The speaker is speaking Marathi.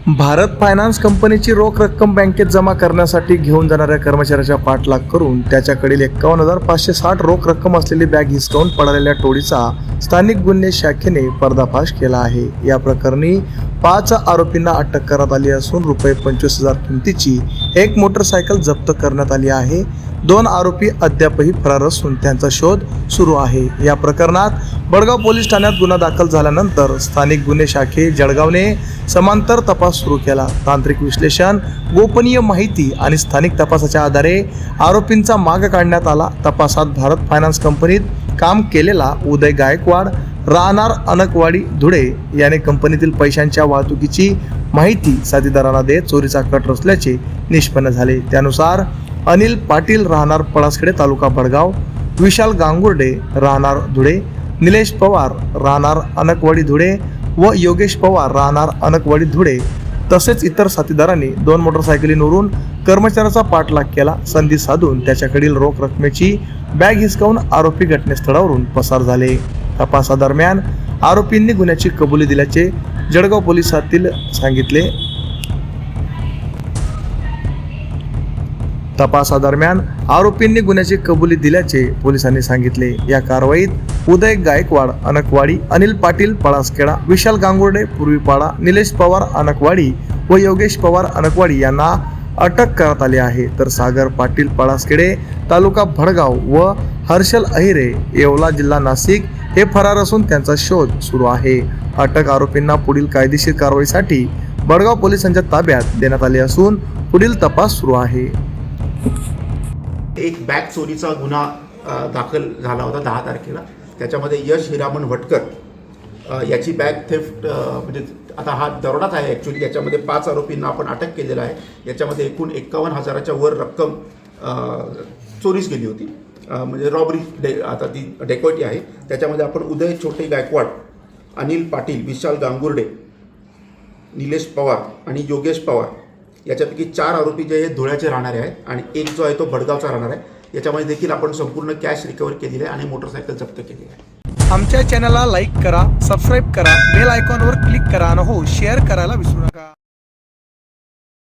भारत फायनान्स कंपनीची रोख रक्कम बँकेत जमा करण्यासाठी घेऊन जाणाऱ्या कर्मचाऱ्याचा पाठलाग करून त्याच्याकडील 51,560 रोख रक्कम असलेली बॅग हिसकावून पळालेल्या टोळीचा स्थानिक गुन्हे शाखेने पर्दाफाश केला आहे। या प्रकरणी 5 आरोपींना अटक करण्यात आली असून रुपये 25,000 किमतीची एक मोटरसायकल जप्त करण्यात आली आहे। 2 आरोपी अद्यापही फरार असून त्यांचा शोध सुरू आहे। या प्रकरणात बडगाव पोलीस ठाण्यात गुन्हा दाखल झाल्यानंतर स्थानिक गुन्हे शाखे जळगावने समांतर तपास सुरू केला। तांत्रिक विश्लेषण, गोपनीय माहिती आणि स्थानिक तपासाच्या आधारे आरोपींचा माग काढण्यात आला। तपासात भारत फायनान्स कंपनीत काम केलेला उदय गायकवाड राहणार अनकवाडी धुळे याने कंपनीतील पैशांच्या वाहतुकीची माहिती साथीदारांना देत चोरीचा कट रचल्याचे निष्पन्न झाले। त्यानुसार अनिल पाटील राहणार पळासखेडे तालुका बडगाव, विशाल गांगुर्डे राहणार धुळे, निलेश पवार राहणार अनकवाडी धुळे व योगेश पवार राहणार अनकवाडी धुळे तसेच इतर साथीदारांनी 2 मोटरसायकलींवरून कर्मचाऱ्याचा पाठलाग केला। संधी साधून त्याच्याकडील रोख रकमेची बॅग हिसकावून आरोपी घटनास्थळावरून पसार झाले। तपासादरम्यान आरोपींनी गुन्ह्याची कबुली दिल्याचे जळगाव पोलिसातील सांगितले। तपासादरम्यान आरोपींनी गुन्ह्याची कबुली दिल्याचे पोलिसांनी सांगितले। या कारवाईत उदय गायकवाड अनकवाडी, अनिल पाटील पळासखेडा, विशाल गांगुर्डे पूर्वीपाडा, निलेश पवार अनकवाडी व योगेश पवार अनकवाडी यांना अटक करण्यात आली आहे। तर सागर पाटील पळासखेडे तालुका भडगाव व हर्षल अहिरे येवला जिल्हा नाशिक हे फरार असून त्यांचा शोध सुरू आहे। अटक आरोपींना पुढील कायदेशीर कारवाईसाठी बडगाव पोलिसांच्या ताब्यात देण्यात आले असून पुढील तपास सुरू आहे। एक बॅग चोरीचा गुन्हा दाखल झाला होता 10 तारखेला। त्याच्यामध्ये यश हिरामण भटकर याची बॅग थेफ्ट म्हणजे आता हा दरोडाच आहे ॲक्च्युली। याच्यामध्ये 5 आरोपींना आपण अटक केलेला आहे। याच्यामध्ये एकूण 51,000च्या वर रक्कम चोरीस गेली होती, म्हणजे रॉबरी आता ती डेकॉइटी आहे। त्याच्यामध्ये आपण उदय छोटे गायकवाड, अनिल पाटील, विशाल गांगुर्डे, निलेश पवार आणि योगेश पवार याच्यापैकी 4 आरोपी जे हे धुळ्याचे राहणारे आहेत आणि एक जो आहे तो भडगावचा राहणार आहे। याच्यामध्ये देखील आपण संपूर्ण कॅश रिकवर केलेली आहे आणि मोटरसायकल जप्त केली आहे। आमच्या चॅनलला लाईक करा, सबस्क्राईब करा, बेल आयकॉनवर क्लिक करा आणि हो शेअर करायला विसरू नका।